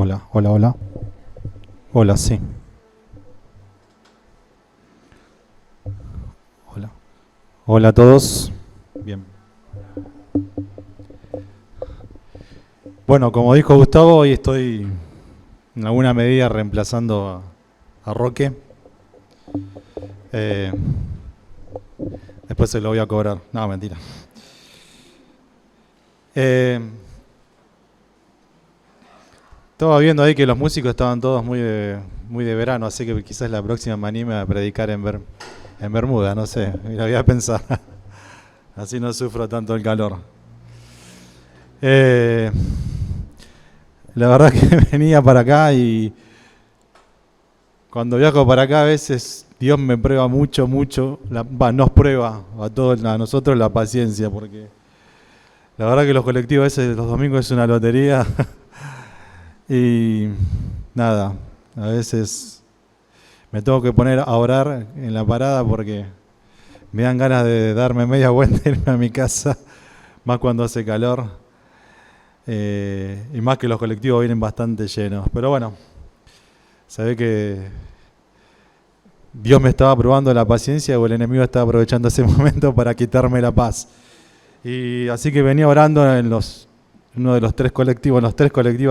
Hola, hola, hola. Hola, sí. Hola. Hola a todos. Bien. Bueno, como dijo Gustavo, hoy estoy en alguna medida reemplazando a Roque. Eh, Después se lo voy a cobrar. No, mentira. Eh, Estaba viendo ahí que los músicos estaban todos muy de verano, así que quizás la próxima me anime a predicar en Bermuda, no sé. Mira, voy a pensar. Así no sufro tanto el calor. Eh, la verdad que venía para acá y cuando viajo para acá a veces Dios me prueba mucho, nos prueba a todos, a nosotros la paciencia, porque la verdad que los colectivos a veces los domingos es una lotería y nada, a veces me tengo que poner a orar en la parada porque me dan ganas de darme media vuelta y irme a mi casa, más cuando hace calor y más que los colectivos vienen bastante llenos, pero bueno, se ve que Dios me estaba probando la paciencia o el enemigo estaba aprovechando ese momento para quitarme la paz. Y así que venía orando en uno de los tres colectivos,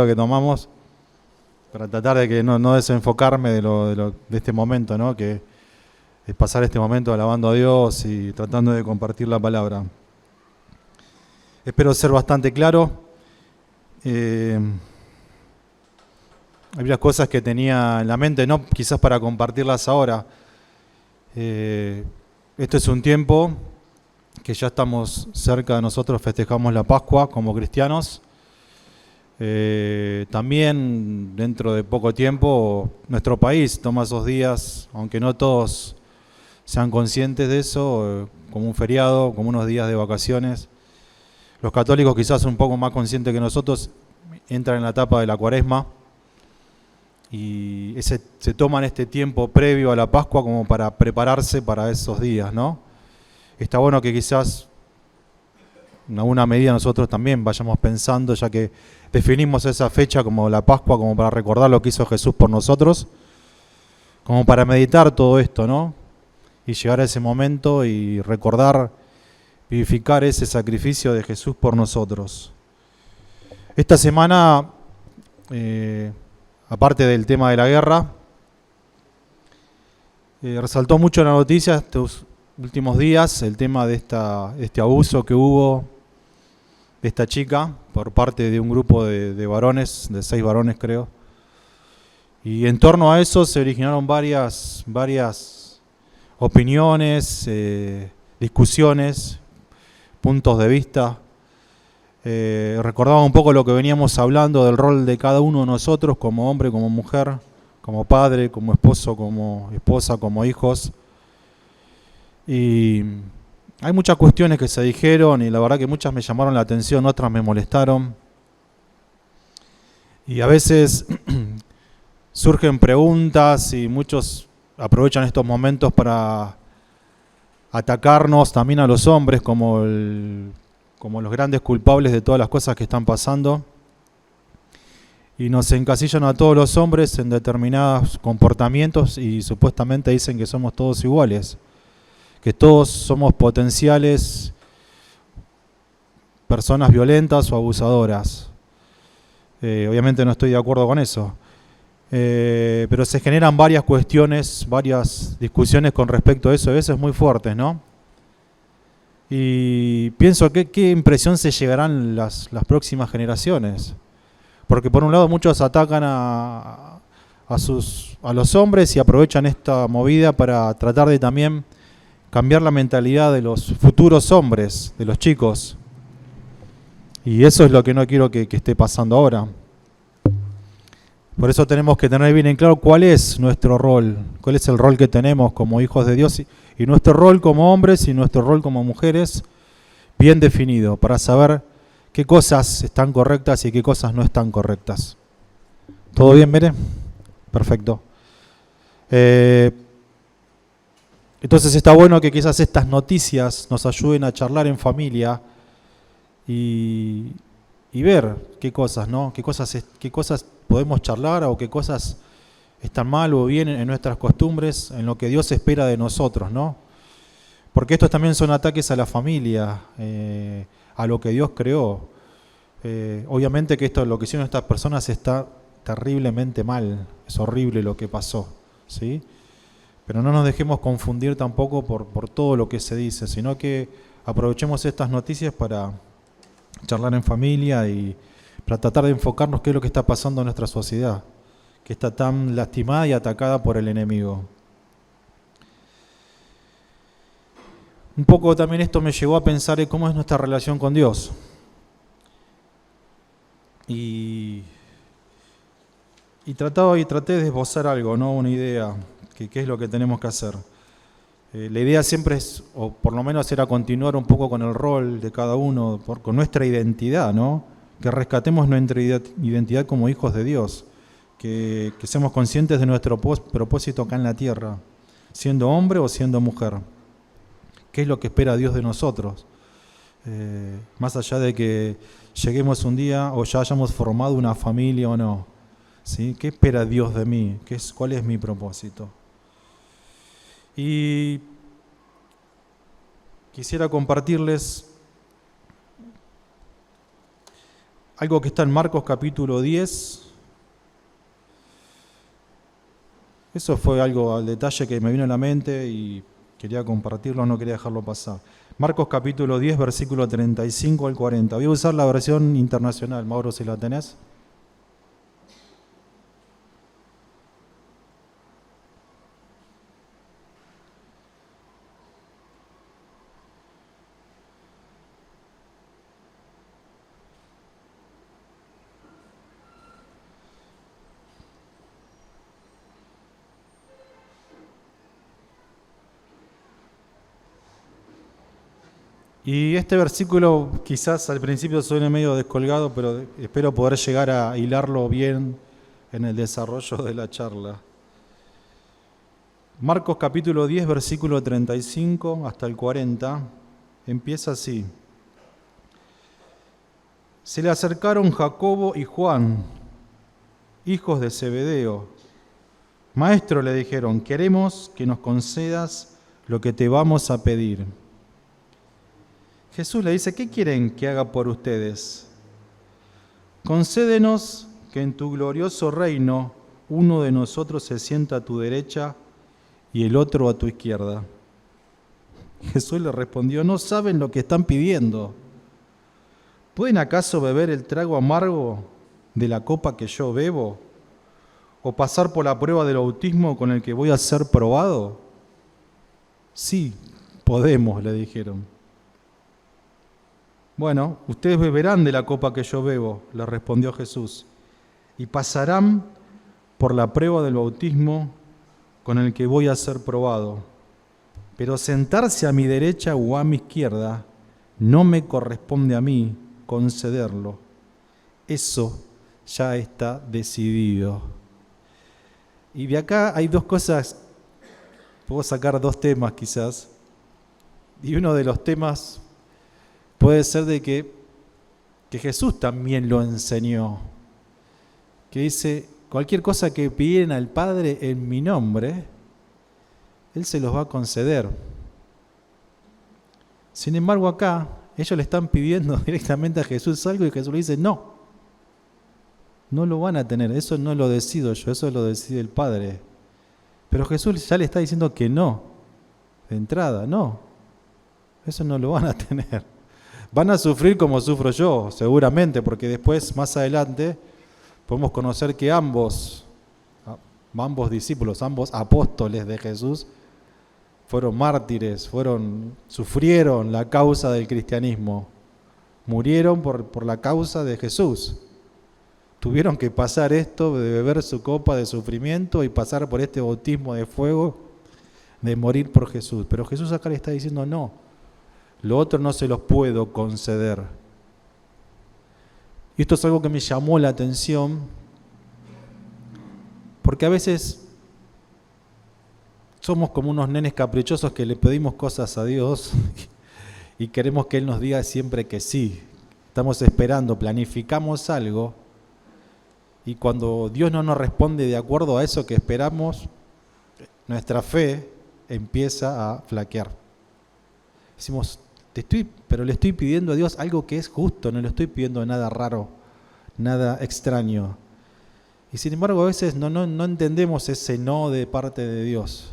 que tomamos, para tratar de que no desenfocarme de este momento, ¿no? Que es pasar este momento alabando a Dios y tratando de compartir la palabra. Espero ser bastante claro. Hay varias cosas que tenía en la mente, no quizás para compartirlas ahora. Este es un tiempo que ya estamos cerca de nosotros, festejamos la Pascua como cristianos. También dentro de poco tiempo nuestro país toma esos días, aunque no todos sean conscientes de eso, como un feriado, como unos días de vacaciones. Los católicos quizás un poco más conscientes que nosotros entran en la etapa de la Cuaresma y se toman este tiempo previo a la Pascua como para prepararse para esos días, ¿no? Está bueno que quizás en alguna medida nosotros también vayamos pensando, ya que definimos esa fecha como la Pascua, como para recordar lo que hizo Jesús por nosotros, como para meditar todo esto, ¿no? Y llegar a ese momento y recordar, vivificar ese sacrificio de Jesús por nosotros. Esta semana, aparte del tema de la guerra, resaltó mucho en la noticia estos últimos días el tema de este abuso que hubo de esta chica por parte de un grupo de varones, de 6 varones creo. Y en torno a eso se originaron varias opiniones, discusiones, puntos de vista. Recordaba un poco lo que veníamos hablando del rol de cada uno de nosotros como hombre, como mujer, como padre, como esposo, como esposa, como hijos. Y hay muchas cuestiones que se dijeron y la verdad que muchas me llamaron la atención, otras me molestaron. Y a veces surgen preguntas y muchos aprovechan estos momentos para atacarnos también a los hombres como los grandes culpables de todas las cosas que están pasando. Y nos encasillan a todos los hombres en determinados comportamientos y supuestamente dicen que somos todos iguales, que todos somos potenciales personas violentas o abusadoras. Obviamente no estoy de acuerdo con eso. Pero se generan varias cuestiones, varias discusiones con respecto a eso, a veces muy fuertes, ¿no? Y pienso qué impresión se llevarán las próximas generaciones. Porque por un lado muchos atacan a los hombres y aprovechan esta movida para tratar de también cambiar la mentalidad de los futuros hombres, de los chicos. Y eso es lo que no quiero que esté pasando ahora. Por eso tenemos que tener bien en claro cuál es nuestro rol, cuál es el rol que tenemos como hijos de Dios y nuestro rol como hombres y nuestro rol como mujeres bien definido para saber qué cosas están correctas y qué cosas no están correctas. ¿Todo bien, Mere? Perfecto. Entonces está bueno que quizás estas noticias nos ayuden a charlar en familia y ver qué cosas, ¿no? Qué cosas podemos charlar o qué cosas están mal o bien en nuestras costumbres, en lo que Dios espera de nosotros, ¿no? Porque estos también son ataques a la familia, a lo que Dios creó. Obviamente que esto, lo que hicieron estas personas está terriblemente mal, es horrible lo que pasó, ¿sí? Pero no nos dejemos confundir tampoco por todo lo que se dice, sino que aprovechemos estas noticias para charlar en familia y para tratar de enfocarnos qué es lo que está pasando en nuestra sociedad, que está tan lastimada y atacada por el enemigo. Un poco también esto me llevó a pensar en cómo es nuestra relación con Dios. Y traté de esbozar algo, ¿no? Una idea, que qué es lo que tenemos que hacer. La idea siempre es, o por lo menos era continuar un poco con el rol de cada uno, con nuestra identidad, ¿no? Que rescatemos nuestra identidad como hijos de Dios, que seamos conscientes de nuestro propósito acá en la tierra, siendo hombre o siendo mujer. ¿Qué es lo que espera Dios de nosotros? Más allá de que lleguemos un día o ya hayamos formado una familia o no, ¿sí? ¿Qué espera Dios de mí? ¿Cuál es mi propósito? Y quisiera compartirles algo que está en Marcos capítulo 10. Eso fue algo al detalle que me vino a la mente y quería compartirlo, no quería dejarlo pasar. Marcos capítulo 10, versículo 35 al 40. Voy a usar la versión internacional, Mauro, si la tenés. Y este versículo quizás al principio suene medio descolgado, pero espero poder llegar a hilarlo bien en el desarrollo de la charla. Marcos capítulo 10, versículo 35 hasta el 40, empieza así. Se le acercaron Jacobo y Juan, hijos de Zebedeo. Maestro, le dijeron, queremos que nos concedas lo que te vamos a pedir. Jesús le dice, ¿qué quieren que haga por ustedes? Concédenos que en tu glorioso reino uno de nosotros se sienta a tu derecha y el otro a tu izquierda. Jesús le respondió, no saben lo que están pidiendo. ¿Pueden acaso beber el trago amargo de la copa que yo bebo? ¿O pasar por la prueba del bautismo con el que voy a ser probado? Sí, podemos, le dijeron. Bueno, ustedes beberán de la copa que yo bebo, le respondió Jesús, y pasarán por la prueba del bautismo con el que voy a ser probado. Pero sentarse a mi derecha o a mi izquierda no me corresponde a mí concederlo. Eso ya está decidido. Y de acá hay dos cosas, puedo sacar dos temas quizás, y uno de los temas puede ser de que Jesús también lo enseñó, que dice, cualquier cosa que pidieran al Padre en mi nombre, Él se los va a conceder. Sin embargo, acá ellos le están pidiendo directamente a Jesús algo y Jesús le dice, no lo van a tener, eso no lo decido yo, eso lo decide el Padre. Pero Jesús ya le está diciendo que no, de entrada, no, eso no lo van a tener. Van a sufrir como sufro yo, seguramente, porque después, más adelante, podemos conocer que ambos discípulos, ambos apóstoles de Jesús, fueron mártires, sufrieron la causa del cristianismo, murieron por la causa de Jesús. Tuvieron que pasar esto de beber su copa de sufrimiento y pasar por este bautismo de fuego, de morir por Jesús. Pero Jesús acá le está diciendo no. Lo otro no se los puedo conceder. Y esto es algo que me llamó la atención, porque a veces somos como unos nenes caprichosos que le pedimos cosas a Dios y queremos que Él nos diga siempre que sí. Estamos esperando, planificamos algo Y cuando Dios no nos responde de acuerdo a eso que esperamos, nuestra fe empieza a flaquear. Decimos, pero le estoy pidiendo a Dios algo que es justo, no le estoy pidiendo nada raro, nada extraño. Y sin embargo a veces no entendemos ese no de parte de Dios.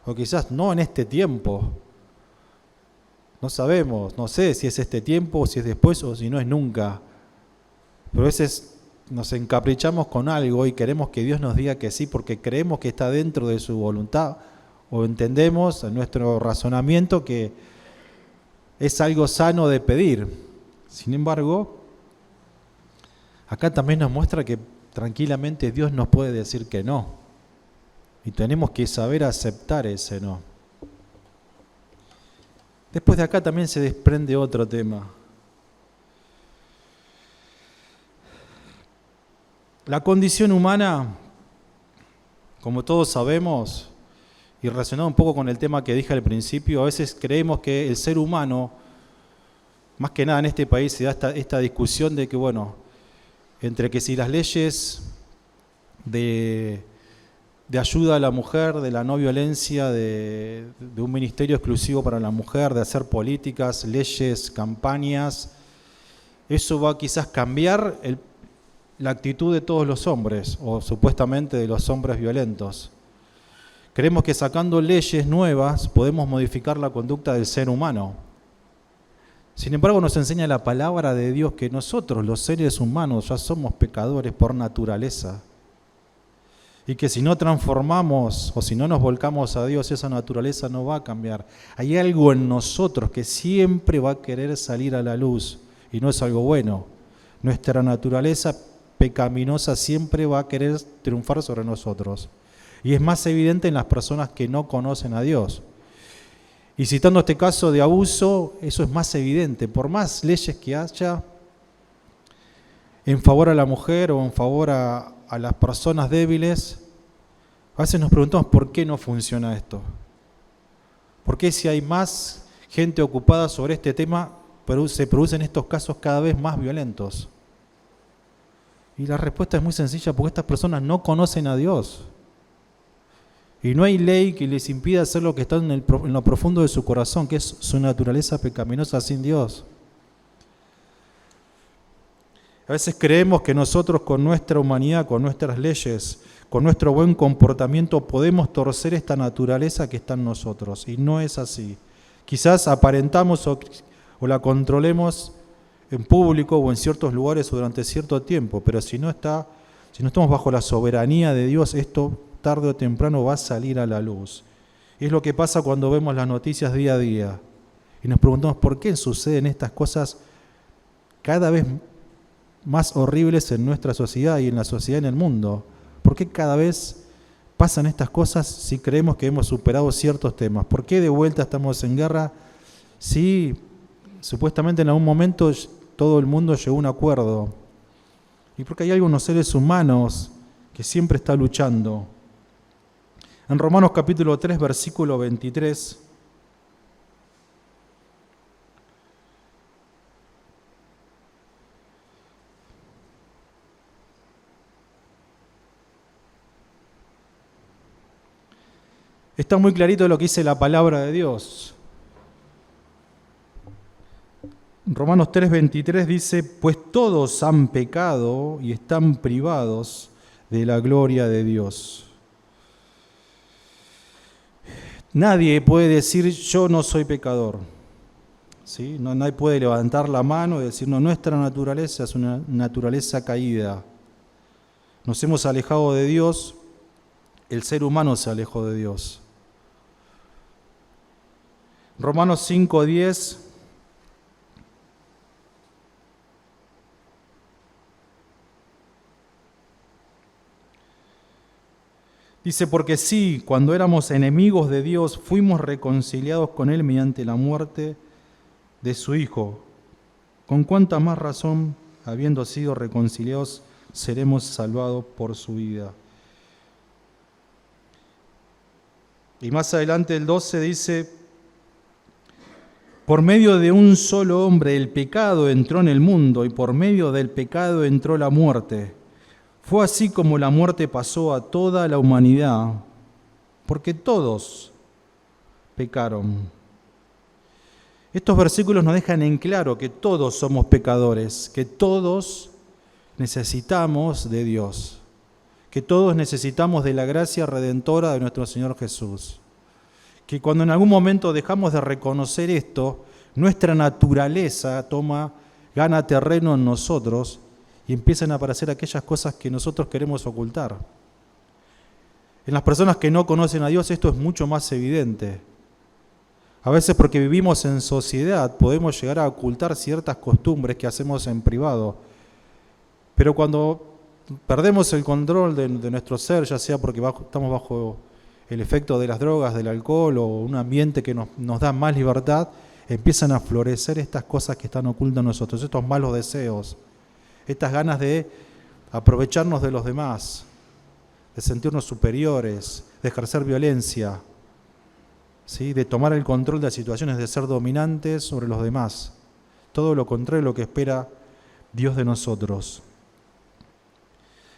O quizás no en este tiempo. No sabemos, no sé si es este tiempo, o si es después, o si no es nunca. Pero a veces nos encaprichamos con algo y queremos que Dios nos diga que sí porque creemos que está dentro de su voluntad, o entendemos en nuestro razonamiento que es algo sano de pedir. Sin embargo, acá también nos muestra que tranquilamente Dios nos puede decir que no. Y tenemos que saber aceptar ese no. Después de acá también se desprende otro tema. La condición humana, como todos sabemos, y relacionado un poco con el tema que dije al principio, a veces creemos que el ser humano, más que nada en este país se da esta discusión de que, bueno, entre que si las leyes de ayuda a la mujer, de la no violencia, de un ministerio exclusivo para la mujer, de hacer políticas, leyes, campañas, eso va a quizás cambiar la actitud de todos los hombres, o supuestamente de los hombres violentos. Creemos que sacando leyes nuevas podemos modificar la conducta del ser humano. Sin embargo, nos enseña la palabra de Dios que nosotros, los seres humanos, ya somos pecadores por naturaleza. Y que si no transformamos o si no nos volcamos a Dios, esa naturaleza no va a cambiar. Hay algo en nosotros que siempre va a querer salir a la luz y no es algo bueno. Nuestra naturaleza pecaminosa siempre va a querer triunfar sobre nosotros. Y es más evidente en las personas que no conocen a Dios. Y citando este caso de abuso, eso es más evidente. Por más leyes que haya en favor a la mujer o en favor a las personas débiles, a veces nos preguntamos por qué no funciona esto. ¿Por qué si hay más gente ocupada sobre este tema, pero se producen estos casos cada vez más violentos? Y la respuesta es muy sencilla, porque estas personas no conocen a Dios. Y no hay ley que les impida hacer lo que está en lo profundo de su corazón, que es su naturaleza pecaminosa sin Dios. A veces creemos que nosotros con nuestra humanidad, con nuestras leyes, con nuestro buen comportamiento podemos torcer esta naturaleza que está en nosotros. Y no es así. Quizás aparentamos o la controlemos en público o en ciertos lugares o durante cierto tiempo, pero si no estamos bajo la soberanía de Dios, esto tarde o temprano va a salir a la luz. Y es lo que pasa cuando vemos las noticias día a día. Y nos preguntamos por qué suceden estas cosas cada vez más horribles en nuestra sociedad y en la sociedad en el mundo. ¿Por qué cada vez pasan estas cosas si creemos que hemos superado ciertos temas? ¿Por qué de vuelta estamos en guerra si supuestamente en algún momento todo el mundo llegó a un acuerdo? Y porque hay algunos seres humanos que siempre están luchando. En Romanos capítulo 3, versículo 23, está muy clarito lo que dice la palabra de Dios. Romanos 3, 23 dice, pues todos han pecado y están privados de la gloria de Dios. Nadie puede decir, yo no soy pecador. ¿Sí? Nadie puede levantar la mano y decir, no, nuestra naturaleza es una naturaleza caída. Nos hemos alejado de Dios, el ser humano se alejó de Dios. Romanos 5, 10. Dice, porque sí, cuando éramos enemigos de Dios, fuimos reconciliados con Él mediante la muerte de su Hijo. ¿Con cuánta más razón, habiendo sido reconciliados, seremos salvados por su vida? Y más adelante el 12 dice, por medio de un solo hombre el pecado entró en el mundo y por medio del pecado entró la muerte. Fue así como la muerte pasó a toda la humanidad, porque todos pecaron. Estos versículos nos dejan en claro que todos somos pecadores, que todos necesitamos de Dios, que todos necesitamos de la gracia redentora de nuestro Señor Jesús. Que cuando en algún momento dejamos de reconocer esto, nuestra naturaleza gana terreno en nosotros y empiezan a aparecer aquellas cosas que nosotros queremos ocultar. En las personas que no conocen a Dios esto es mucho más evidente. A veces porque vivimos en sociedad podemos llegar a ocultar ciertas costumbres que hacemos en privado. Pero cuando perdemos el control de nuestro ser, ya sea porque estamos bajo el efecto de las drogas, del alcohol o un ambiente que nos da más libertad, empiezan a florecer estas cosas que están ocultas en nosotros, estos malos deseos, estas ganas de aprovecharnos de los demás, de sentirnos superiores, de ejercer violencia, ¿sí? De tomar el control de las situaciones, de ser dominantes sobre los demás. Todo lo contrario de lo que espera Dios de nosotros.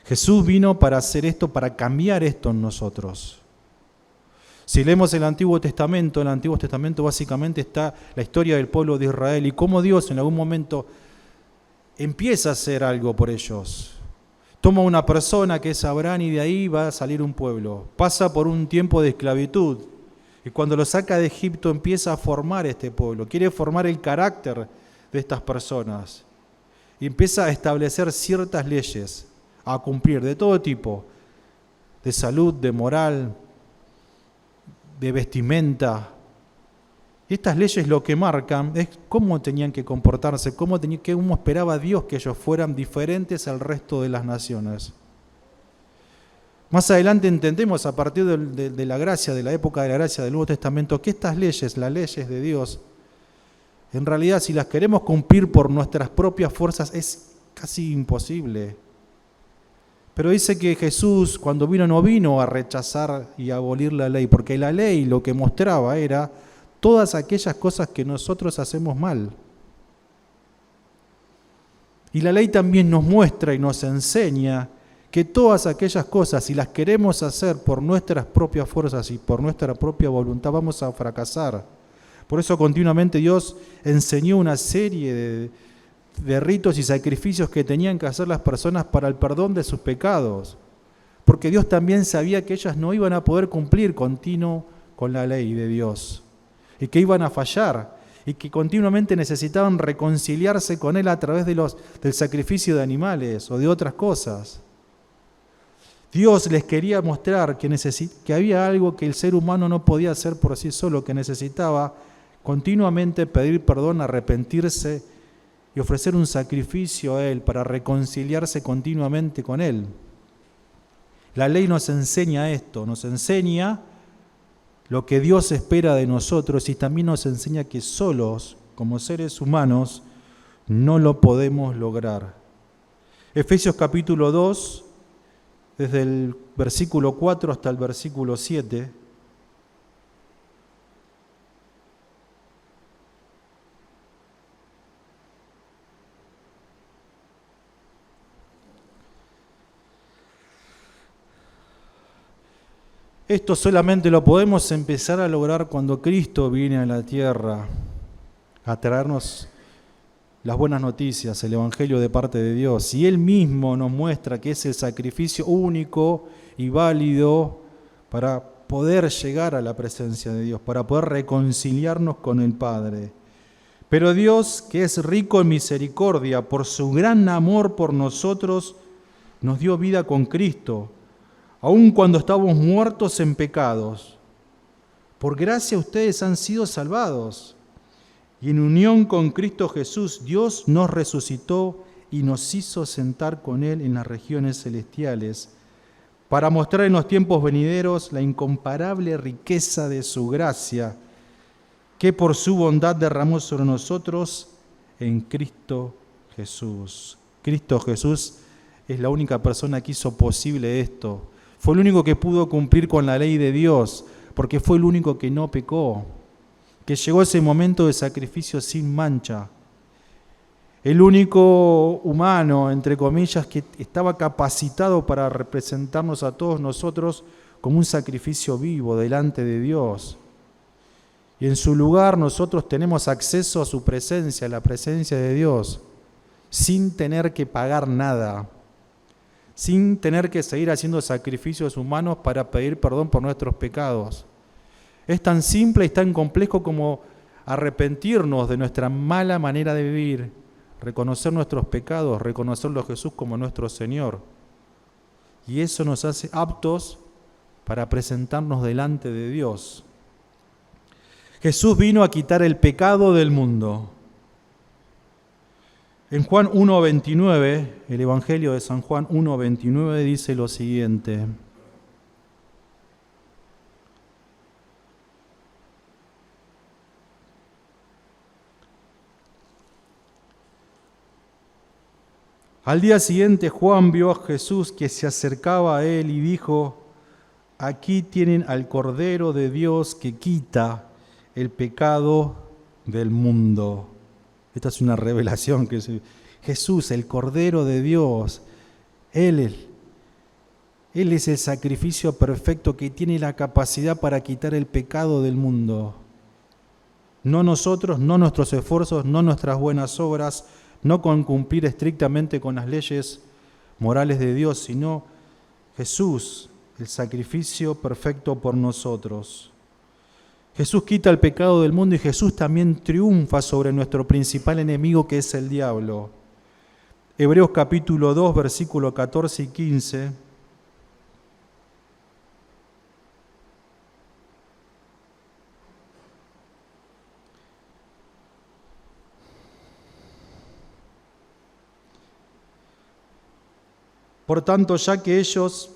Jesús vino para hacer esto, para cambiar esto en nosotros. Si leemos el Antiguo Testamento, en el Antiguo Testamento básicamente está la historia del pueblo de Israel y cómo Dios en algún momento empieza a hacer algo por ellos. Toma una persona que es Abraham y de ahí va a salir un pueblo. Pasa por un tiempo de esclavitud y cuando lo saca de Egipto empieza a formar este pueblo. Quiere formar el carácter de estas personas y empieza a establecer ciertas leyes a cumplir de todo tipo, de salud, de moral, de vestimenta. Estas leyes lo que marcan es cómo tenían que comportarse, cómo esperaba Dios que ellos fueran diferentes al resto de las naciones. Más adelante entendemos a partir de la gracia, de la época de la gracia del Nuevo Testamento, que estas leyes, las leyes de Dios, en realidad si las queremos cumplir por nuestras propias fuerzas es casi imposible. Pero dice que Jesús cuando vino no vino a rechazar y a abolir la ley, porque la ley lo que mostraba era todas aquellas cosas que nosotros hacemos mal. Y la ley también nos muestra y nos enseña que todas aquellas cosas, si las queremos hacer por nuestras propias fuerzas y por nuestra propia voluntad, vamos a fracasar. Por eso continuamente Dios enseñó una serie de ritos y sacrificios que tenían que hacer las personas para el perdón de sus pecados, porque Dios también sabía que ellas no iban a poder cumplir continuo con la ley de Dios y que iban a fallar y que continuamente necesitaban reconciliarse con Él a través del sacrificio de animales o de otras cosas. Dios les quería mostrar que había algo que el ser humano no podía hacer por sí solo, que necesitaba continuamente pedir perdón, arrepentirse y ofrecer un sacrificio a Él para reconciliarse continuamente con Él. La ley nos enseña esto, nos enseña lo que Dios espera de nosotros y también nos enseña que solos, como seres humanos, no lo podemos lograr. Efesios capítulo 2, desde el versículo 4 hasta el versículo 7, esto solamente lo podemos empezar a lograr cuando Cristo viene a la tierra a traernos las buenas noticias, el Evangelio de parte de Dios. Y Él mismo nos muestra que es el sacrificio único y válido para poder llegar a la presencia de Dios, para poder reconciliarnos con el Padre. Pero Dios, que es rico en misericordia, por su gran amor por nosotros, nos dio vida con Cristo, aun cuando estábamos muertos en pecados. Por gracia ustedes han sido salvados. Y en unión con Cristo Jesús, Dios nos resucitó y nos hizo sentar con Él en las regiones celestiales, para mostrar en los tiempos venideros la incomparable riqueza de su gracia, que por su bondad derramó sobre nosotros en Cristo Jesús. Cristo Jesús es la única persona que hizo posible esto. Fue el único que pudo cumplir con la ley de Dios, porque fue el único que no pecó, que llegó ese momento de sacrificio sin mancha. el único humano, entre comillas, que estaba capacitado para representarnos a todos nosotros como un sacrificio vivo delante de Dios. Y en su lugar nosotros tenemos acceso a su presencia, a la presencia de Dios, sin tener que pagar nada, sin tener que seguir haciendo sacrificios humanos para pedir perdón por nuestros pecados. Es tan simple y tan complejo como arrepentirnos de nuestra mala manera de vivir, reconocer nuestros pecados, reconocerlo a Jesús como nuestro Señor. Y eso nos hace aptos para presentarnos delante de Dios. Jesús vino a quitar el pecado del mundo. En Juan 1:29, el Evangelio de San Juan 1:29 dice lo siguiente: Al día siguiente Juan vio a Jesús que se acercaba a él y dijo: aquí tienen al Cordero de Dios que quita el pecado del mundo. Esta es una revelación que Jesús, el Cordero de Dios, Él es el sacrificio perfecto que tiene la capacidad para quitar el pecado del mundo. No nosotros, no nuestros esfuerzos, no nuestras buenas obras, no con cumplir estrictamente con las leyes morales de Dios, sino Jesús, el sacrificio perfecto por nosotros. Jesús quita el pecado del mundo y Jesús también triunfa sobre nuestro principal enemigo, que es el diablo. Hebreos capítulo 2, versículos 14 y 15. Por tanto, ya que ellos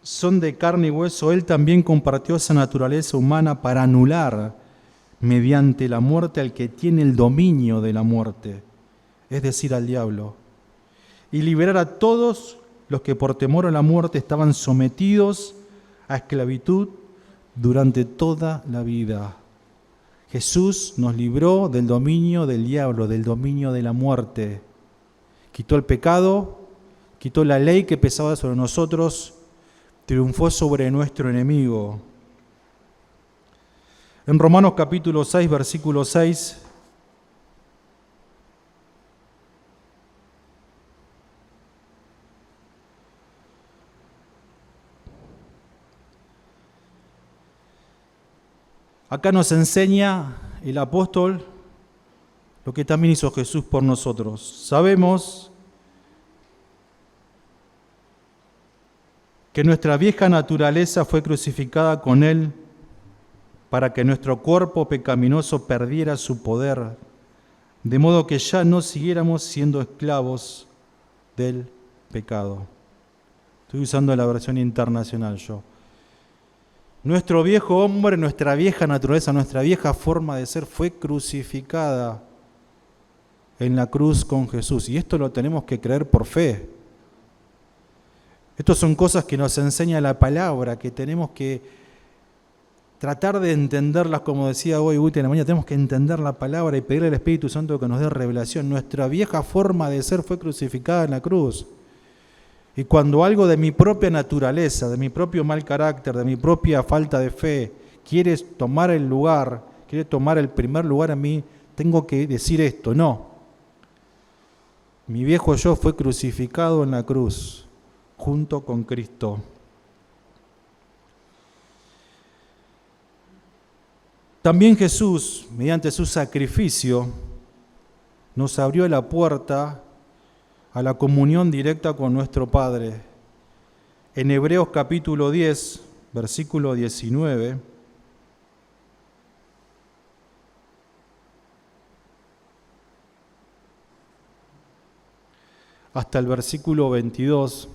son de carne y hueso, Él también compartió esa naturaleza humana para anular mediante la muerte al que tiene el dominio de la muerte, es decir, al diablo, y liberar a todos los que por temor a la muerte estaban sometidos a esclavitud durante toda la vida. Jesús nos libró del dominio del diablo, del dominio de la muerte. Quitó el pecado, quitó la ley que pesaba sobre nosotros, triunfó sobre nuestro enemigo. En Romanos capítulo 6, versículo 6, acá nos enseña el apóstol lo que también hizo Jesús por nosotros. Sabemos que nuestra vieja naturaleza fue crucificada con Él para que nuestro cuerpo pecaminoso perdiera su poder, de modo que ya no siguiéramos siendo esclavos del pecado. Estoy usando la versión internacional yo. Nuestro viejo hombre, nuestra vieja naturaleza, nuestra vieja forma de ser fue crucificada en la cruz con Jesús. Y esto lo tenemos que creer por fe. Estas son cosas que nos enseña la palabra, que tenemos que tratar de entenderlas, como decía hoy Guti en la mañana, tenemos que entender la palabra y pedirle al Espíritu Santo que nos dé revelación. Nuestra vieja forma de ser fue crucificada en la cruz. Y cuando algo de mi propia naturaleza, de mi propio mal carácter, de mi propia falta de fe, quiere tomar el lugar, quiere tomar el primer lugar en mí, tengo que decir esto: no. Mi viejo yo fue crucificado en la cruz, junto con Cristo. También Jesús, mediante su sacrificio, nos abrió la puerta a la comunión directa con nuestro Padre. En Hebreos capítulo 10, versículo 19, hasta el versículo 22,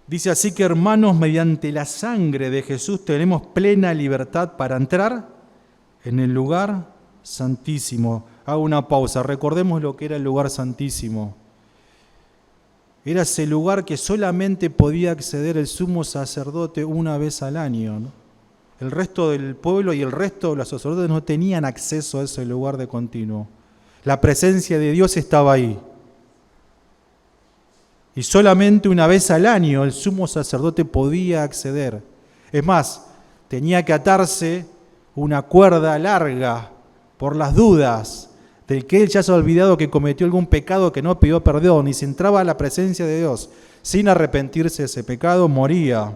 dice así: que hermanos, mediante la sangre de Jesús tenemos plena libertad para entrar en el lugar santísimo. Hago una pausa, recordemos lo que era el lugar santísimo. Era ese lugar que solamente podía acceder el sumo sacerdote una vez al año, ¿no? El resto del pueblo y el resto de los sacerdotes no tenían acceso a ese lugar de continuo. La presencia de Dios estaba ahí. Y solamente una vez al año el sumo sacerdote podía acceder. Es más, tenía que atarse una cuerda larga por las dudas del que él ya se ha olvidado que cometió algún pecado que no pidió perdón y si entraba a la presencia de Dios sin arrepentirse de ese pecado, moría.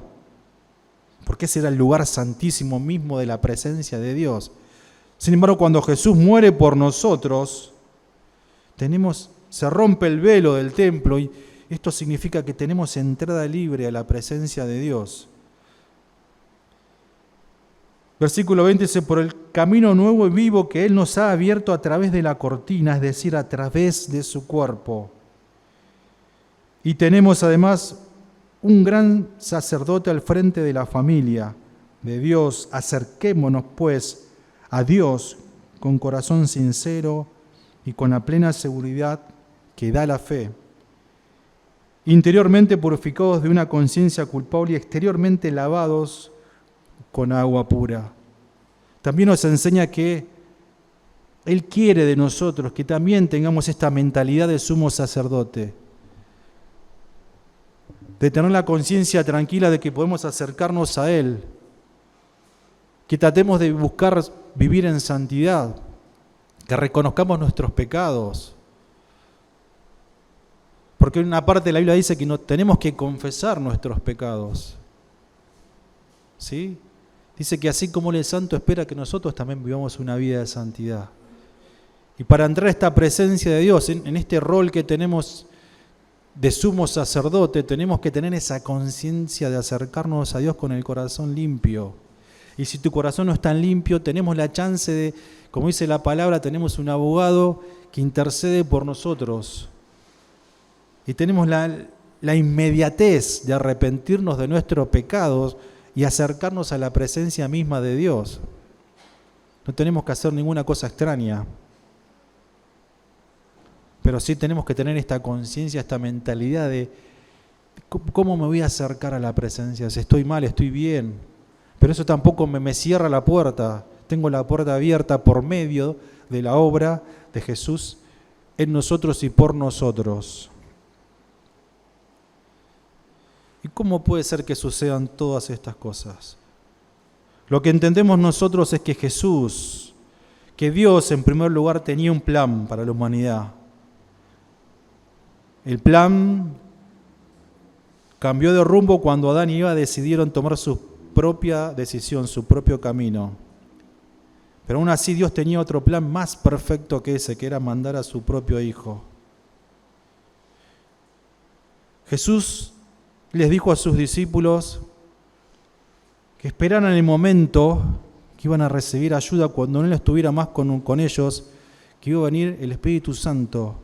Porque ese era el lugar santísimo mismo de la presencia de Dios. Sin embargo, cuando Jesús muere por nosotros, se rompe el velo del templo y esto significa que tenemos entrada libre a la presencia de Dios. Versículo 20 dice, por el camino nuevo y vivo que Él nos ha abierto a través de la cortina, es decir, a través de su cuerpo. Y tenemos además un gran sacerdote al frente de la familia de Dios. Acerquémonos pues a Dios con corazón sincero y con la plena seguridad que da la fe. Interiormente purificados de una conciencia culpable y exteriormente lavados con agua pura. También nos enseña que Él quiere de nosotros que también tengamos esta mentalidad de sumo sacerdote, de tener la conciencia tranquila de que podemos acercarnos a Él, que tratemos de buscar vivir en santidad, que reconozcamos nuestros pecados. Porque en una parte de la Biblia dice que no tenemos que confesar nuestros pecados. ¿Sí? Dice que así como Él es santo, espera que nosotros también vivamos una vida de santidad. Y para entrar a esta presencia de Dios, en este rol que tenemos de sumo sacerdote, tenemos que tener esa conciencia de acercarnos a Dios con el corazón limpio. Y si tu corazón no es tan limpio, tenemos la chance de, como dice la palabra, tenemos un abogado que intercede por nosotros. Y tenemos la inmediatez de arrepentirnos de nuestros pecados y acercarnos a la presencia misma de Dios. No tenemos que hacer ninguna cosa extraña. Pero sí tenemos que tener esta conciencia, esta mentalidad de cómo me voy a acercar a la presencia. Si estoy mal, estoy bien. Pero eso tampoco me cierra la puerta. Tengo la puerta abierta por medio de la obra de Jesús en nosotros y por nosotros. ¿Y cómo puede ser que sucedan todas estas cosas? Lo que entendemos nosotros es que Jesús, que Dios en primer lugar tenía un plan para la humanidad. El plan cambió de rumbo cuando Adán y Eva decidieron tomar su propia decisión, su propio camino. Pero aún así Dios tenía otro plan más perfecto que ese, que era mandar a su propio Hijo. Jesús les dijo a sus discípulos que esperaran el momento que iban a recibir ayuda cuando no estuviera más con ellos, que iba a venir el Espíritu Santo,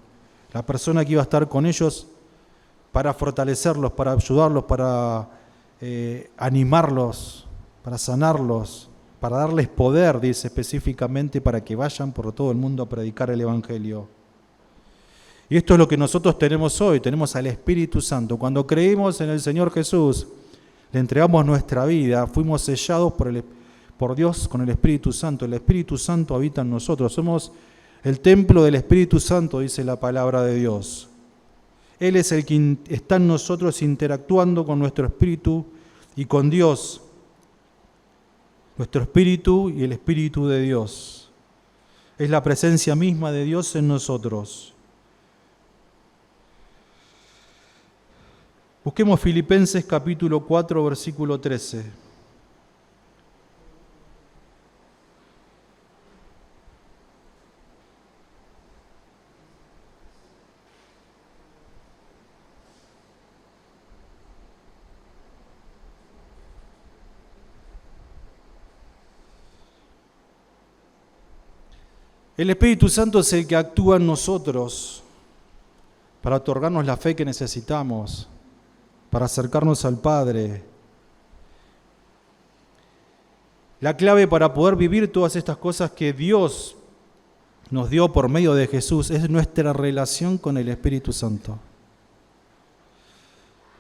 la persona que iba a estar con ellos para fortalecerlos, para ayudarlos, para animarlos, para sanarlos, para darles poder, dice específicamente, para que vayan por todo el mundo a predicar el Evangelio. Y esto es lo que nosotros tenemos hoy, tenemos al Espíritu Santo. Cuando creímos en el Señor Jesús, le entregamos nuestra vida, fuimos sellados por Dios con el Espíritu Santo. El Espíritu Santo habita en nosotros, somos el templo del Espíritu Santo, dice la palabra de Dios. Él es el que está en nosotros interactuando con nuestro espíritu y con Dios. Nuestro espíritu y el Espíritu de Dios. Es la presencia misma de Dios en nosotros. Busquemos Filipenses capítulo 4, versículo 13. El Espíritu Santo es el que actúa en nosotros para otorgarnos la fe que necesitamos, para acercarnos al Padre. La clave para poder vivir todas estas cosas que Dios nos dio por medio de Jesús es nuestra relación con el Espíritu Santo.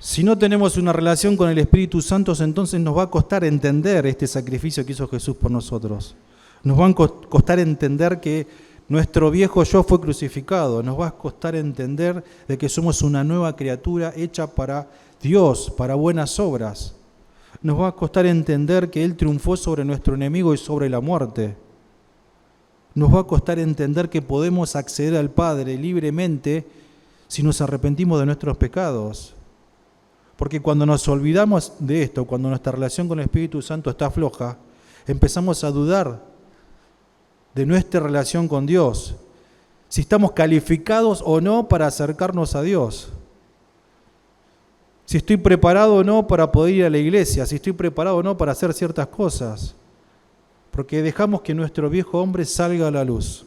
Si no tenemos una relación con el Espíritu Santo, entonces nos va a costar entender este sacrificio que hizo Jesús por nosotros. Nos va a costar entender que nuestro viejo yo fue crucificado. Nos va a costar entender de que somos una nueva criatura hecha para Dios, para buenas obras. Nos va a costar entender que Él triunfó sobre nuestro enemigo y sobre la muerte. Nos va a costar entender que podemos acceder al Padre libremente si nos arrepentimos de nuestros pecados. Porque cuando nos olvidamos de esto, cuando nuestra relación con el Espíritu Santo está floja, empezamos a dudar de nuestra relación con Dios, si estamos calificados o no para acercarnos a Dios, si estoy preparado o no para poder ir a la iglesia, si estoy preparado o no para hacer ciertas cosas, porque dejamos que nuestro viejo hombre salga a la luz.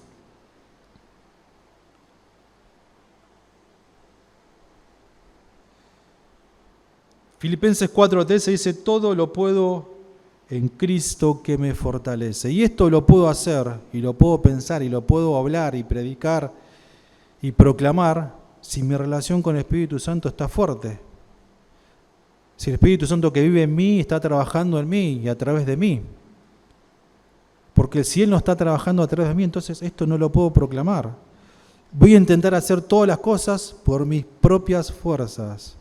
Filipenses 4:13 dice, todo lo puedo en Cristo que me fortalece. Y esto lo puedo hacer, y lo puedo pensar, y lo puedo hablar, y predicar, y proclamar, si mi relación con el Espíritu Santo está fuerte. Si el Espíritu Santo que vive en mí está trabajando en mí y a través de mí. Porque si Él no está trabajando a través de mí, entonces esto no lo puedo proclamar. Voy a intentar hacer todas las cosas por mis propias fuerzas.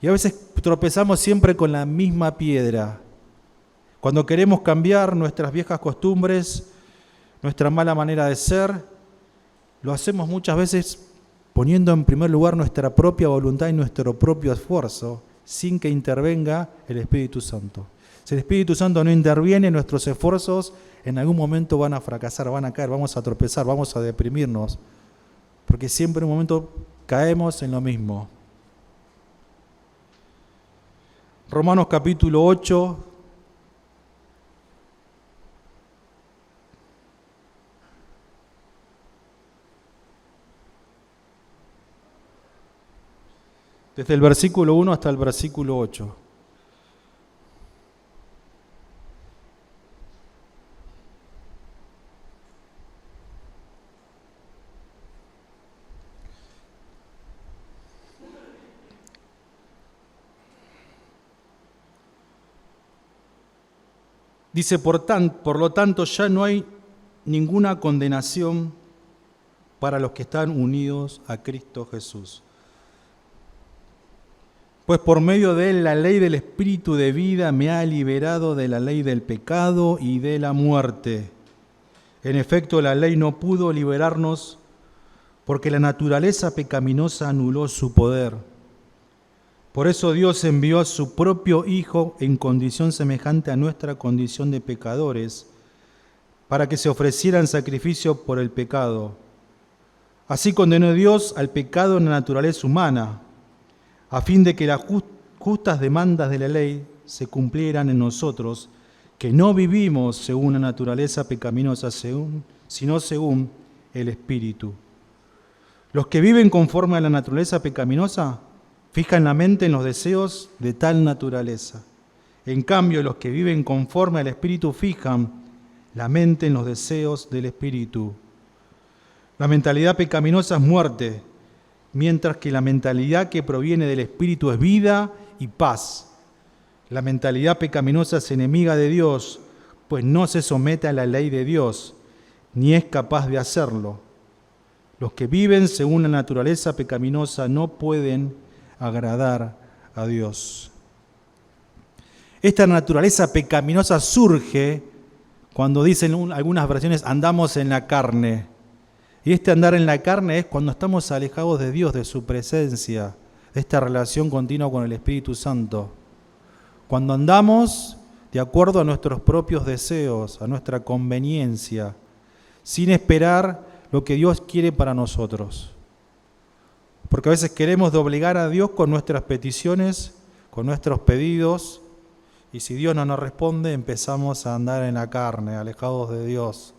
Y a veces tropezamos siempre con la misma piedra. Cuando queremos cambiar nuestras viejas costumbres, nuestra mala manera de ser, lo hacemos muchas veces poniendo en primer lugar nuestra propia voluntad y nuestro propio esfuerzo, sin que intervenga el Espíritu Santo. Si el Espíritu Santo no interviene, nuestros esfuerzos en algún momento van a fracasar, van a caer, vamos a tropezar, vamos a deprimirnos, porque siempre en un momento caemos en lo mismo. Romanos capítulo 8, desde el versículo 1 hasta el versículo 8. Dice, por lo tanto, ya no hay ninguna condenación para los que están unidos a Cristo Jesús. Pues por medio de Él la ley del Espíritu de vida me ha liberado de la ley del pecado y de la muerte. En efecto, la ley no pudo liberarnos porque la naturaleza pecaminosa anuló su poder. Por eso Dios envió a su propio Hijo en condición semejante a nuestra condición de pecadores, para que se ofreciera en sacrificio por el pecado. Así condenó Dios al pecado en la naturaleza humana, a fin de que las justas demandas de la ley se cumplieran en nosotros, que no vivimos según la naturaleza pecaminosa, sino según el Espíritu. Los que viven conforme a la naturaleza pecaminosa fijan la mente en los deseos de tal naturaleza. En cambio, los que viven conforme al Espíritu fijan la mente en los deseos del Espíritu. La mentalidad pecaminosa es muerte, mientras que la mentalidad que proviene del Espíritu es vida y paz. La mentalidad pecaminosa es enemiga de Dios, pues no se somete a la ley de Dios, ni es capaz de hacerlo. Los que viven según la naturaleza pecaminosa no pueden agradar a Dios. Esta naturaleza pecaminosa surge cuando dicen algunas versiones andamos en la carne. Y este andar en la carne es cuando estamos alejados de Dios, de su presencia, de esta relación continua con el Espíritu Santo. Cuando andamos de acuerdo a nuestros propios deseos, a nuestra conveniencia, sin esperar lo que Dios quiere para nosotros. Porque a veces queremos doblegar a Dios con nuestras peticiones, con nuestros pedidos, y si Dios no nos responde, empezamos a andar en la carne, alejados de Dios,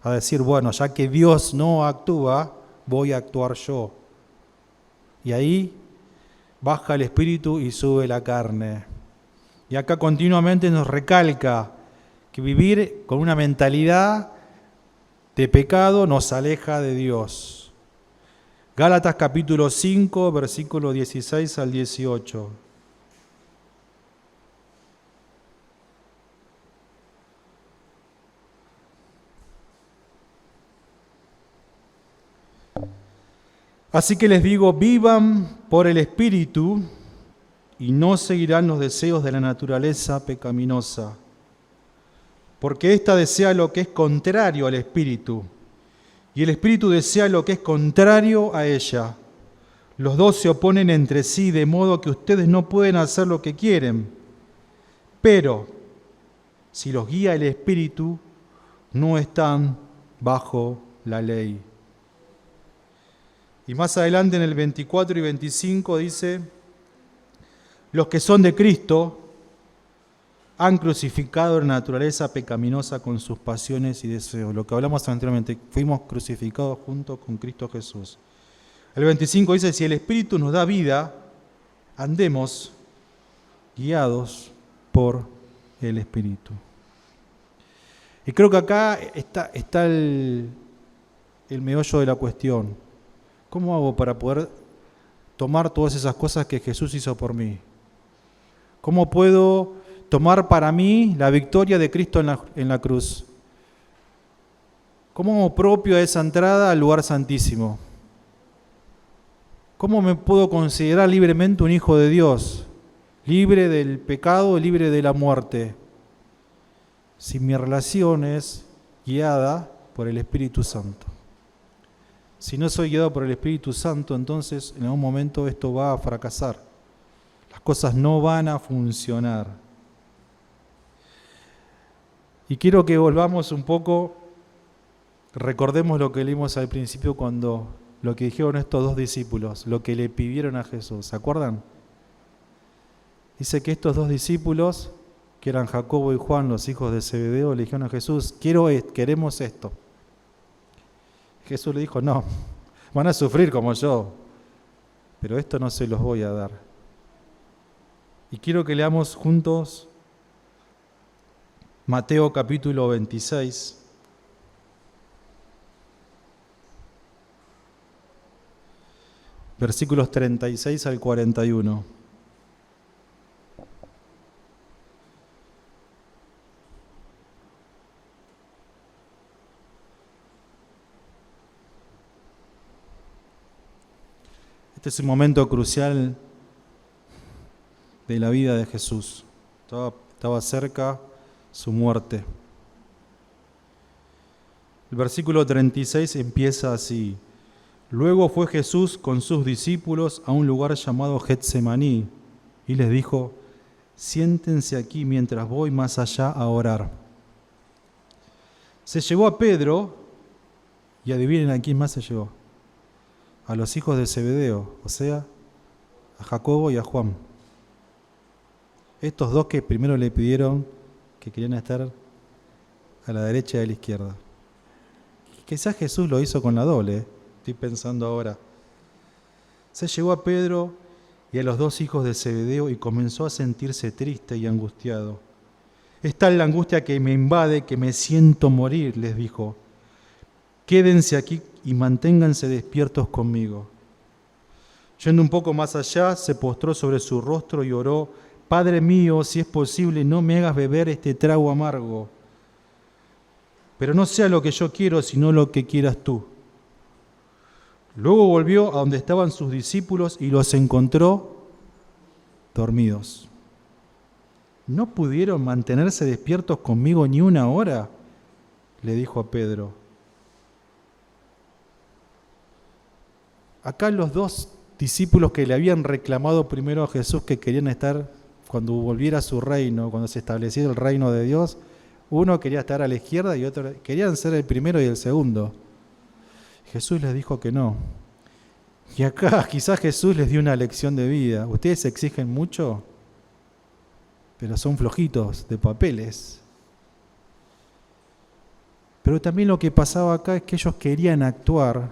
a decir, bueno, ya que Dios no actúa, voy a actuar yo. Y ahí baja el espíritu y sube la carne. Y acá continuamente nos recalca que vivir con una mentalidad de pecado nos aleja de Dios. Gálatas capítulo 5, versículo 16 al 18. Así que les digo, vivan por el Espíritu y no seguirán los deseos de la naturaleza pecaminosa, porque ésta desea lo que es contrario al Espíritu, y el Espíritu desea lo que es contrario a ella. Los dos se oponen entre sí, de modo que ustedes no pueden hacer lo que quieren. Pero si los guía el Espíritu, no están bajo la ley. Y más adelante en el 24 y 25 dice, los que son de Cristo han crucificado la naturaleza pecaminosa con sus pasiones y deseos. Lo que hablamos anteriormente, fuimos crucificados junto con Cristo Jesús. El 25 dice, si el Espíritu nos da vida, andemos guiados por el Espíritu. Y creo que acá está el meollo de la cuestión. ¿Cómo hago para poder tomar todas esas cosas que Jesús hizo por mí? ¿Cómo puedo tomar para mí la victoria de Cristo en la cruz? ¿Cómo hago propio esa entrada al lugar santísimo? ¿Cómo me puedo considerar libremente un hijo de Dios? Libre del pecado, libre de la muerte. Si mi relación es guiada por el Espíritu Santo. Si no soy guiado por el Espíritu Santo, entonces en algún momento esto va a fracasar. Las cosas no van a funcionar. Y quiero que volvamos un poco, recordemos lo que leímos al principio cuando lo que dijeron estos dos discípulos, lo que le pidieron a Jesús. ¿Se acuerdan? Dice que estos dos discípulos, que eran Jacobo y Juan, los hijos de Zebedeo, le dijeron a Jesús, queremos esto. Jesús le dijo, no, van a sufrir como yo, pero esto no se los voy a dar. Y quiero que leamos juntos Mateo capítulo 26. Versículos 36 al 41. Este es un momento crucial de la vida de Jesús. Estaba cerca su muerte. El versículo 36 empieza así. Luego fue Jesús con sus discípulos a un lugar llamado Getsemaní y les dijo, siéntense aquí mientras voy más allá a orar. Se llevó a Pedro, y adivinen a quién más se llevó. A los hijos de Zebedeo, o sea, a Jacobo y a Juan. Estos dos que primero le pidieron que querían estar a la derecha y a la izquierda. Quizás Jesús lo hizo con la doble, estoy pensando ahora. Se llevó a Pedro y a los dos hijos de Zebedeo y comenzó a sentirse triste y angustiado. Es tal la angustia que me invade que me siento morir, les dijo. Quédense aquí y manténganse despiertos conmigo. Yendo un poco más allá, se postró sobre su rostro y oró, Padre mío, si es posible, no me hagas beber este trago amargo, pero no sea lo que yo quiero, sino lo que quieras tú. Luego volvió a donde estaban sus discípulos y los encontró dormidos. ¿No pudieron mantenerse despiertos conmigo ni una hora?, le dijo a Pedro. Acá los dos discípulos que le habían reclamado primero a Jesús que querían estar cuando volviera a su reino, cuando se estableciera el reino de Dios, uno quería estar a la izquierda y otro querían ser el primero y el segundo. Jesús les dijo que no. Y acá quizás Jesús les dio una lección de vida. Ustedes se exigen mucho, pero son flojitos de papeles. Pero también lo que pasaba acá es que ellos querían actuar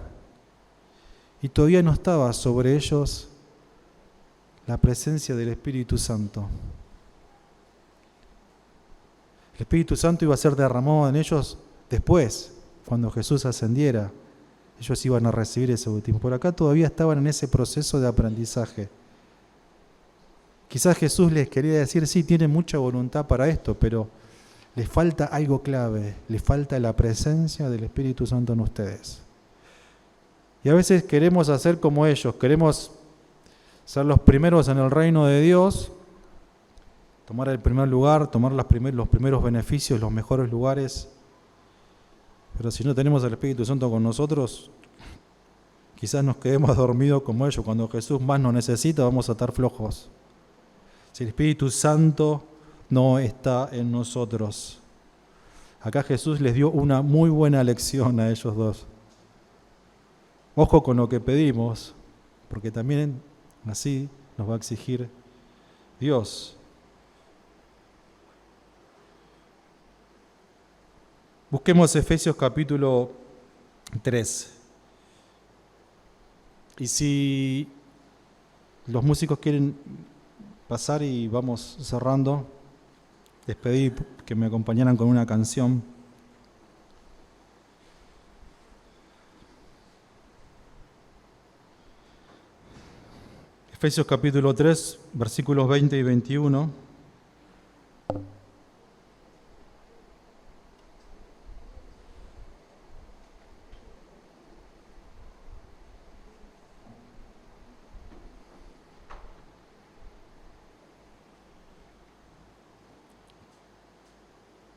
y todavía no estaba sobre ellos la presencia del Espíritu Santo. El Espíritu Santo iba a ser derramado en ellos después, cuando Jesús ascendiera. ellos iban a recibir ese bautismo. Por acá todavía estaban en ese proceso de aprendizaje. Quizás Jesús les quería decir, sí, tienen mucha voluntad para esto, pero les falta algo clave, les falta la presencia del Espíritu Santo en ustedes. Y a veces queremos hacer como ellos, queremos ser los primeros en el reino de Dios, tomar el primer lugar, tomar los primeros beneficios, los mejores lugares. Pero si no tenemos al Espíritu Santo con nosotros, quizás nos quedemos dormidos como ellos. Cuando Jesús más nos necesita, vamos a estar flojos. Si el Espíritu Santo no está en nosotros. Acá Jesús les dio una muy buena lección a ellos dos. Ojo con lo que pedimos, porque también así nos va a exigir Dios. Busquemos Efesios capítulo 3. Y si los músicos quieren pasar y vamos cerrando, les pedí que me acompañaran con una canción. Efesios capítulo 3, versículos 20 y 21.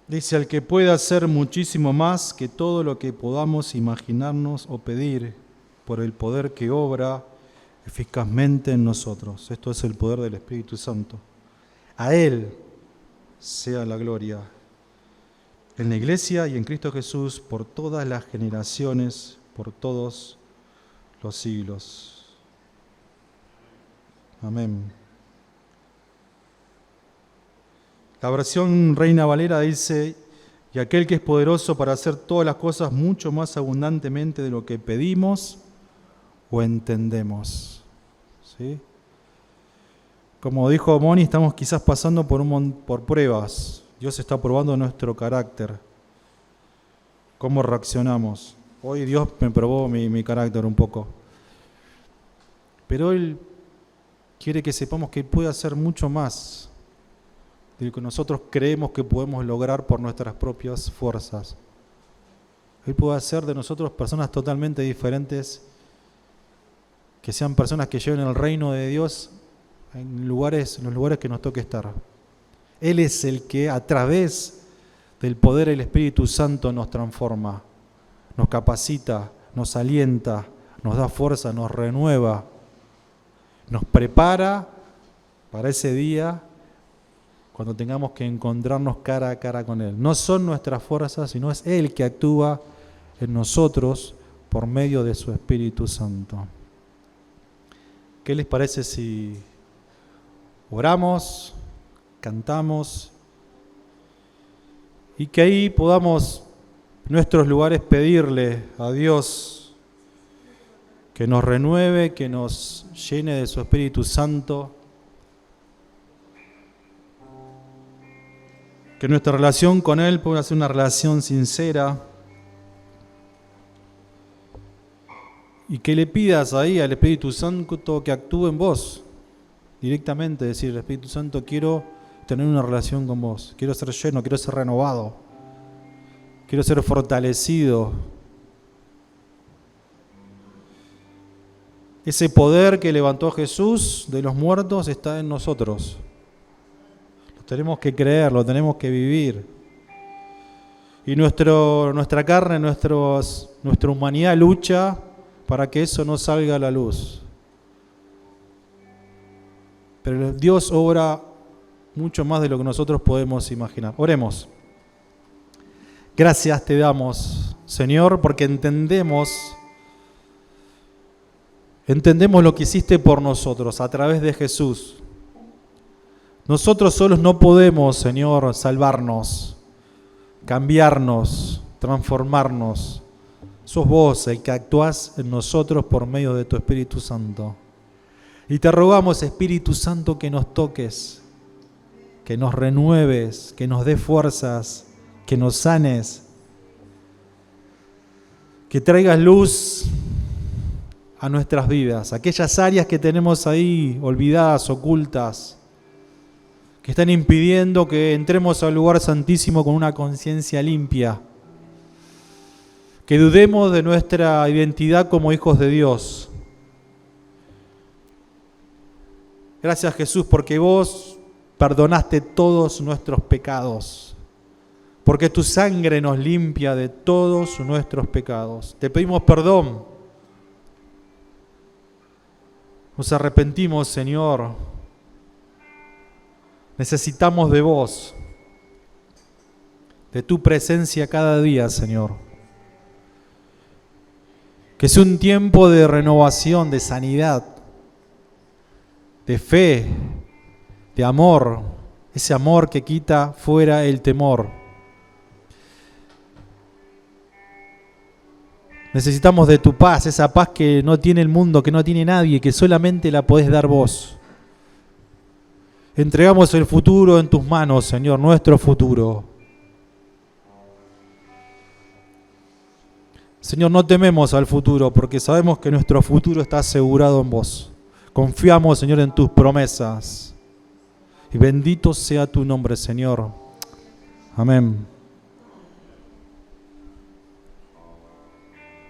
Dice, al que puede hacer muchísimo más que todo lo que podamos imaginarnos o pedir por el poder que obra eficazmente en nosotros. Esto es el poder del Espíritu Santo. A Él sea la gloria en la Iglesia y en Cristo Jesús por todas las generaciones, por todos los siglos. Amén. La versión Reina Valera dice, y aquel que es poderoso para hacer todas las cosas mucho más abundantemente de lo que pedimos o entendemos. ¿Sí? Como dijo Moni, estamos quizás pasando por pruebas. Dios está probando nuestro carácter, cómo reaccionamos. Hoy Dios me probó mi carácter un poco. Pero Él quiere que sepamos que puede hacer mucho más de lo que nosotros creemos que podemos lograr por nuestras propias fuerzas. Él puede hacer de nosotros personas totalmente diferentes, que sean personas que lleven el reino de Dios en los lugares que nos toque estar. Él es el que a través del poder del Espíritu Santo nos transforma, nos capacita, nos alienta, nos da fuerza, nos renueva, nos prepara para ese día cuando tengamos que encontrarnos cara a cara con Él. No son nuestras fuerzas, sino es Él que actúa en nosotros por medio de su Espíritu Santo. ¿Qué les parece si oramos, cantamos y que ahí podamos en nuestros lugares pedirle a Dios que nos renueve, que nos llene de su Espíritu Santo, que nuestra relación con Él pueda ser una relación sincera y que le pidas ahí al Espíritu Santo que actúe en vos directamente, decir, Espíritu Santo, quiero tener una relación con vos, quiero ser lleno, quiero ser renovado, quiero ser fortalecido. Ese poder que levantó Jesús de los muertos está en nosotros. Lo tenemos que creer, lo tenemos que vivir. Y nuestra carne, nuestra humanidad lucha para que eso no salga a la luz. Pero Dios obra mucho más de lo que nosotros podemos imaginar. Oremos. Gracias te damos, Señor, porque entendemos lo que hiciste por nosotros a través de Jesús. Nosotros solos no podemos, Señor, salvarnos, cambiarnos, transformarnos. Sos vos el que actuás en nosotros por medio de tu Espíritu Santo. Y te rogamos, Espíritu Santo, que nos toques, que nos renueves, que nos des fuerzas, que nos sanes, que traigas luz a nuestras vidas, aquellas áreas que tenemos ahí olvidadas, ocultas, que están impidiendo que entremos al lugar santísimo con una conciencia limpia, que dudemos de nuestra identidad como hijos de Dios. Gracias, Jesús, porque vos perdonaste todos nuestros pecados, porque tu sangre nos limpia de todos nuestros pecados. Te pedimos perdón. Nos arrepentimos, Señor. Necesitamos de vos, de tu presencia cada día, Señor. Que sea un tiempo de renovación, de sanidad, de fe, de amor, ese amor que quita fuera el temor. Necesitamos de tu paz, esa paz que no tiene el mundo, que no tiene nadie, que solamente la podés dar vos. Entregamos el futuro en tus manos, Señor, nuestro futuro. Señor, no tememos al futuro porque sabemos que nuestro futuro está asegurado en vos. Confiamos, Señor, en tus promesas. Y bendito sea tu nombre, Señor. Amén.